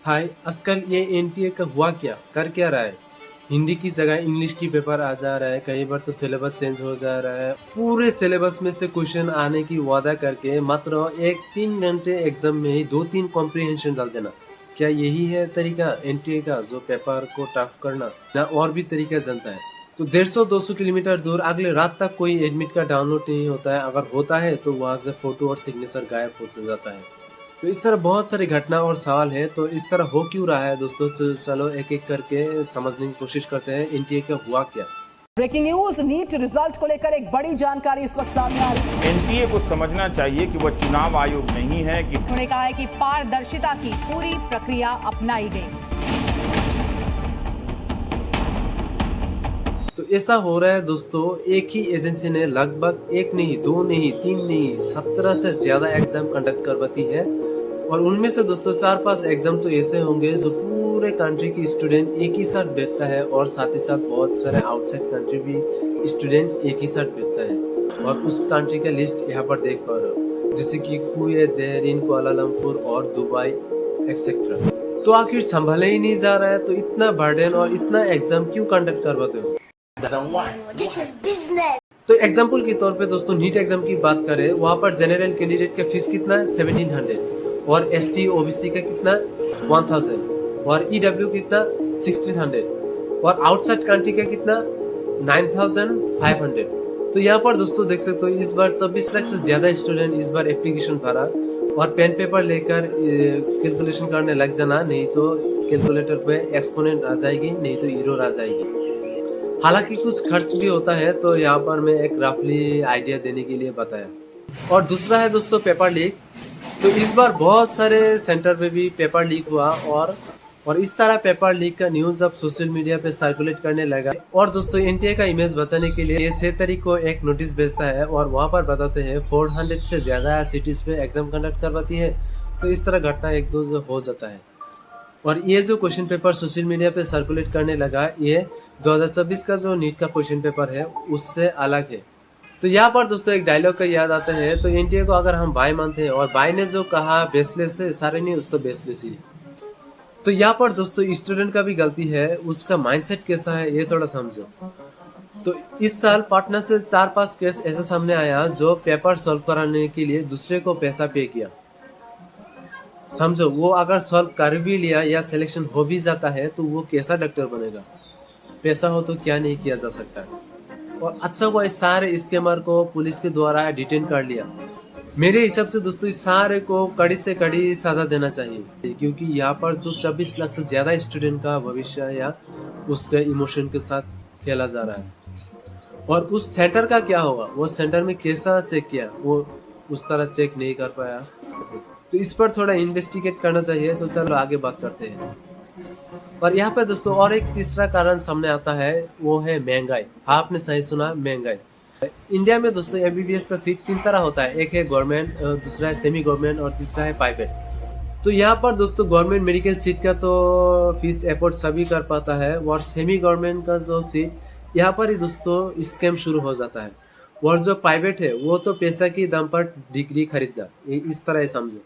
हाय, आजकल ये एनटीए का हुआ कर क्या रहा है? हिंदी की जगह इंग्लिश की पेपर आ जा रहा है, कई बार तो सिलेबस चेंज हो जा रहा है। पूरे सिलेबस में से क्वेश्चन आने की वादा करके मात्र 1-3 घंटे एग्जाम में ही 2-3 कॉम्प्रिहेंशन डाल देना। क्या यही है तरीका एनटीए का, जो पेपर को टफ करना? ना और भी तरीका जनता है। तो 150-200 किलोमीटर दूर अगले रात तक कोई एडमिट कार्ड डाउनलोड नहीं होता है, अगर होता है तो वहाँ से फोटो और सिग्नेचर गायब हो जाता है। तो इस तरह बहुत सारी घटना और सवाल है, तो इस तरह हो क्यों रहा है दोस्तों? चलो एक एक करके समझने की कोशिश करते हैं एनटीए का हुआ क्या। ब्रेकिंग न्यूज, नीट रिजल्ट को लेकर एक बड़ी जानकारी इस वक्त सामने आ रही है। एनटीए को समझना चाहिए कि वह चुनाव आयोग नहीं है कि उन्होंने कहा है कि पारदर्शिता की पूरी प्रक्रिया अपनाई गई। तो ऐसा हो रहा है दोस्तों, एक ही एजेंसी ने लगभग एक नहीं, दो नहीं, तीन नहीं, 17 से ज्यादा एग्जाम कंडक्ट करवाती है। और उनमें से दोस्तों 4-5 एग्जाम तो ऐसे होंगे जो पूरे कंट्री की स्टूडेंट एक ही साथ बैठता है, और साथ ही साथ बहुत सारे आउटसाइड कंट्री भी स्टूडेंट एक ही साथ बैठता है। और उस कंट्री का लिस्ट यहाँ पर देख पा रहे हो, जैसे कि कुवैत, बहरीन, कुआलालंपुर और दुबई एक्सेट्रा। तो आखिर संभाला ही नहीं जा रहा है, तो इतना बर्डन और इतना एग्जाम क्यों कंडक्ट करवाते हो? तो एग्जाम्पल के तौर पे दोस्तों नीट एग्जाम की बात करें, वहाँ पर जनरल कैंडिडेट का फीस कितना है? 1700, और एसटी ओबीसी का कितना? 1000, और ईडब्ल्यू कितना? 1600, और आउटसाइड कंट्री का कितना? 9500। तो यहाँ पर दोस्तों देख सकते हो, इस बार 24 लाख से ज्यादा स्टूडेंट इस बार एप्लीकेशन भरा, और पेन पेपर लेकर कैलकुलेशन करने लग जाना, नहीं तो कैलकुलेटर पे एक्सपोनेंट आ जाएगी, नहीं तो एरर आ जाएगी। हालांकि कुछ खर्च भी होता है, तो यहाँ पर मैं एक रफली आइडिया देने के लिए बताया। और दूसरा है दोस्तों पेपर लीक। तो इस बार बहुत सारे सेंटर पे भी पेपर लीक हुआ, और इस तरह पेपर लीक का न्यूज अब सोशल मीडिया पे सर्कुलेट करने लगा। और दोस्तों एनटीए का इमेज बचाने के लिए ये 6 तारीख को एक नोटिस भेजता है, और वहाँ पर बताते हैं 400 से ज्यादा सिटीज पे एग्जाम कंडक्ट करवाती है। तो इस तरह घटना एक दो जो हो जाता है। और ये जो क्वेश्चन पेपर सोशल मीडिया पे सर्कुलेट करने लगा, ये 2024 का जो नीट का क्वेश्चन पेपर है उससे अलग है। तो यहाँ पर दोस्तों एक डायलॉग का याद आता है, तो एनटीए को अगर हम बाय मानते हैं, और बाय ने जो कहा बेसलेस है, सारे नहीं उस तो बेसलेस ही है। तो यहाँ पर दोस्तों स्टूडेंट का भी गलती है, उसका माइंडसेट कैसा है ये थोड़ा समझो। तो इस साल पटना से 4-5 केस ऐसा सामने आया जो पेपर सॉल्व कराने के लिए दूसरे को पैसा पे किया। समझो, वो अगर सॉल्व कर भी लिया या सिलेक्शन हो भी जाता है, तो वो कैसा डॉक्टर बनेगा? पैसा हो तो क्या नहीं किया जा सकता। और अच्छा हुआ इस सारे स्कैमर को पुलिस के द्वारा डिटेन कर लिया। मेरे हिसाब से दोस्तों इस सारे को कड़ी से कड़ी सजा देना चाहिए, क्योंकि यहाँ पर तो 24 लाख से ज्यादा स्टूडेंट का भविष्य या उसके इमोशन के साथ खेला जा रहा है। और उस सेंटर का क्या होगा? वो सेंटर में कैसा चेक किया? वो उस तरह चेक नहीं कर पाया। तो इस पर थोड़ा इन्वेस्टिगेट करना चाहिए। तो चलो आगे बात करते हैं। और यहाँ पे दोस्तों और एक तीसरा कारण सामने आता है, वो है महंगाई। आपने सही सुना, महंगाई। इंडिया में दोस्तों एमबीबीएस का सीट 3 तरह होता है, एक है गवर्नमेंट, दूसरा है सेमी गवर्नमेंट, और तीसरा है प्राइवेट। तो यहाँ पर दोस्तों गवर्नमेंट मेडिकल सीट का तो फीस अफोर्ड सभी कर पाता है, और सेमी गवर्नमेंट का जो सीट, यहाँ पर ही दोस्तों स्कैम शुरू हो जाता है। और जो प्राइवेट है वो तो पैसा की दाम पर डिग्री खरीदता, इस तरह समझो।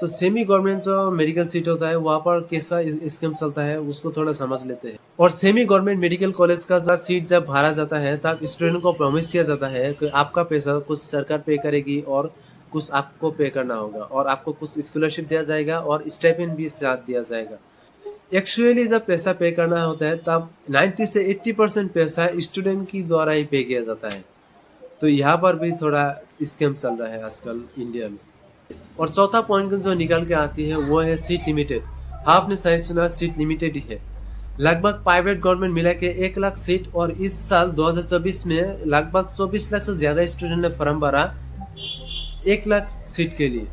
तो सेमी गवर्नमेंट जो मेडिकल सीट होता है, वहाँ पर कैसा स्कीम चलता है उसको थोड़ा समझ लेते हैं। और सेमी गवर्नमेंट मेडिकल कॉलेज का सीट जब भरा जाता है, तब स्टूडेंट को प्रॉमिस किया जाता है कि आपका पैसा कुछ सरकार पे करेगी, और कुछ आपको पे करना होगा, और आपको कुछ स्कॉलरशिप दिया जाएगा, और स्टाइपेंड भी साथ दिया जाएगा। एक्चुअली जब पैसा पे करना होता है, तब 90 से 80% पैसा स्टूडेंट की द्वारा ही पे किया जाता है। तो यहाँ पर भी थोड़ा स्कैम चल रहा है आजकल इंडिया में। और चौथा पॉइंट जो निकल के आती है, वो है सीट लिमिटेड। आपने सही सुना, सीट लिमिटेड ही है। लगभग प्राइवेट गवर्नमेंट मिला के 1 लाख सीट, और इस साल 2024 में लगभग 24 लाख से ज्यादा स्टूडेंट ने फॉर्म भरा 1 लाख सीट के लिए।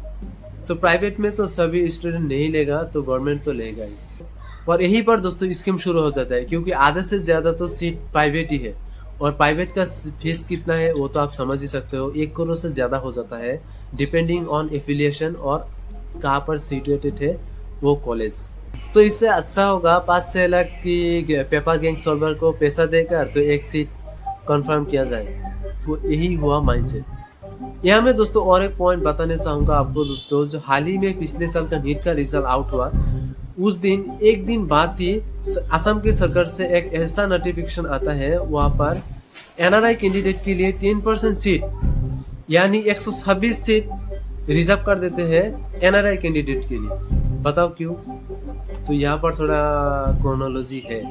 तो प्राइवेट में तो सभी स्टूडेंट नहीं लेगा, तो गवर्नमेंट तो लेगा ही। और यहीं पर दोस्तों स्कीम शुरू हो जाता है, क्योंकि आधे से ज्यादा तो सीट प्राइवेट ही है। और प्राइवेट का फीस कितना है वो तो आप समझ ही सकते हो, 1 करोड़ से ज्यादा हो जाता है, डिपेंडिंग ऑन एफिलिएशन और कहाँ पर सिचुएटेड है वो कॉलेज। तो इससे अच्छा होगा 5-6 लाख की पेपर गैंग सॉल्वर को पैसा देकर तो एक सीट कंफर्म किया जाए। वो यही हुआ माइंडसेट। यहाँ में दोस्तों और एक पॉइंट बताने चाहूंगा आपको दोस्तों, जो हाल ही में पिछले साल का नीट का रिजल्ट आउट हुआ, उस दिन एक दिन बाद ही असम की सरकार से एक ऐसा नोटिफिकेशन आता है, वहां पर एनआरआई कैंडिडेट के लिए 10% सीट यानी 126 सीट रिजर्व कर देते हैं एनआरआई कैंडिडेट के लिए। बताओ क्यों? तो यहाँ पर थोड़ा क्रोनोलॉजी है,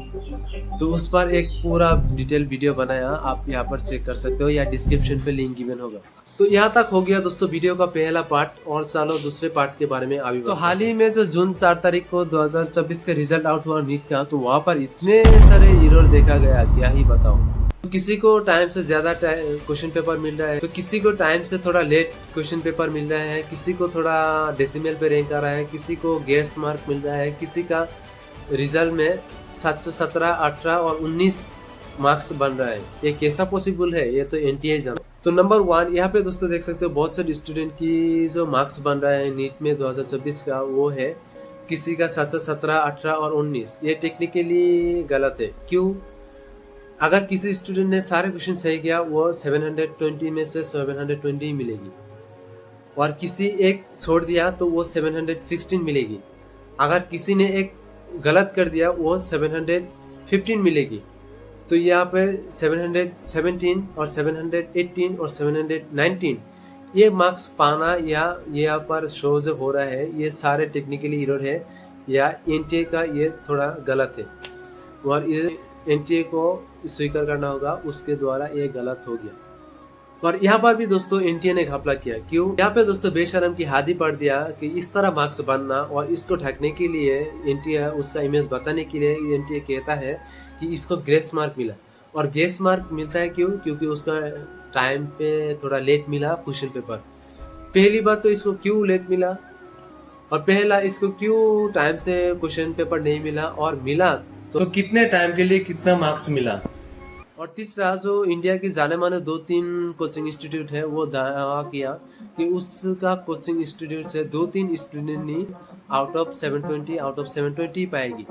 तो उस पर एक पूरा डिटेल वीडियो बनाया, आप यहाँ पर चेक कर सकते हो या डिस्क्रिप्शन पे लिंक गिवन होगा। तो यहाँ तक हो गया दोस्तों वीडियो का पहला पार्ट, और चलो दूसरे पार्ट के बारे में अभी। तो हाल ही में जो जून 4 तारीख को 2024 का रिजल्ट आउट हुआ नीट का, तो वहाँ पर इतने सारे एरर देखा गया, क्या ही बताओ। तो किसी को टाइम से ज्यादा क्वेश्चन पेपर मिल रहा है, तो किसी को टाइम से थोड़ा लेट क्वेश्चन पेपर मिल रहा है, किसी को थोड़ा डेसिमल पे रैंक आ रहा है, किसी को गेस मार्क मिल रहा है, किसी का रिजल्ट में 717, 18 और 19 मार्क्स बन रहा है। ये कैसा पॉसिबल है? ये तो एनटीए जान। तो नंबर 1 यहाँ पे दोस्तों देख सकते हो, बहुत सारे स्टूडेंट की जो मार्क्स बन रहा है नीट में 2024 का, वो है किसी का 717, 18 और 19। ये टेक्निकली गलत है। क्यों? अगर किसी स्टूडेंट ने सारे क्वेश्चन सही किया, वो 720 में से 720 मिलेगी, और किसी एक छोड़ दिया तो वो 716 मिलेगी। अगर किसी ने एक गलत कर दिया, वो 715 मिलेगी। तो यहाँ पर 717 और 718 और 719 ये मार्क्स पाना, या यहाँ पर शो जो हो रहा है, ये सारे टेक्निकली एरर है, या एनटीए का ये थोड़ा गलत है, और ये एनटीए को स्वीकार करना होगा, उसके द्वारा ये गलत हो गया। और यहाँ पर भी दोस्तों एनटीए ने घपला किया। क्यों? यहाँ पे दोस्तों बेशरम की हादी पड़ दिया कि इस तरह मार्क्स बनना, और इसको ढकने के लिए एनटीए, उसका इमेज बचाने के लिए एनटीए कहता है कि इसको ग्रेस मार्क मिला। और ग्रेस मार्क मिलता है क्यों? क्योंकि उसका टाइम पे थोड़ा लेट मिला क्वेश्चन पेपर। पहली बात तो इसको क्यों लेट मिला, और पहला इसको क्यों टाइम से क्वेश्चन पेपर नहीं मिला, और मिला तो कितने टाइम के लिए कितना मार्क्स मिला। और तीसरा, जो इंडिया के जाने माने 2-3 कोचिंग इंस्टीट्यूट है, वो दावा किया कि उसका कोचिंग इंस्टीट्यूट से 2-3 स्टूडेंट ही आउट ऑफ 720 पाएगी।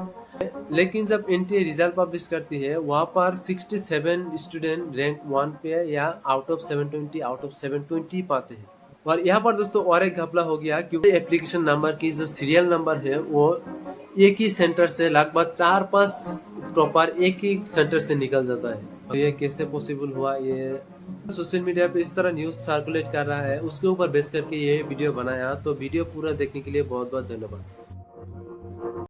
लेकिन जब एनटीए रिजल्ट पब्लिश करती है, वहाँ पर 67 स्टूडेंट रैंक 1 पे या आउट ऑफ 720 पाते हैं। और यहाँ पर दोस्तों और एक घपला हो गया, क्योंकि एप्लीकेशन नंबर की जो सीरियल नंबर है, वो एक ही सेंटर से लगभग 4-5 प्रॉपर एक ही सेंटर से निकल जाता है। तो ये कैसे पॉसिबल हुआ? ये सोशल मीडिया पे इस तरह न्यूज़ सर्कुलेट कर रहा है, उसके ऊपर बेस करके ये वीडियो बनाया। तो वीडियो पूरा देखने के लिए बहुत बहुत धन्यवाद।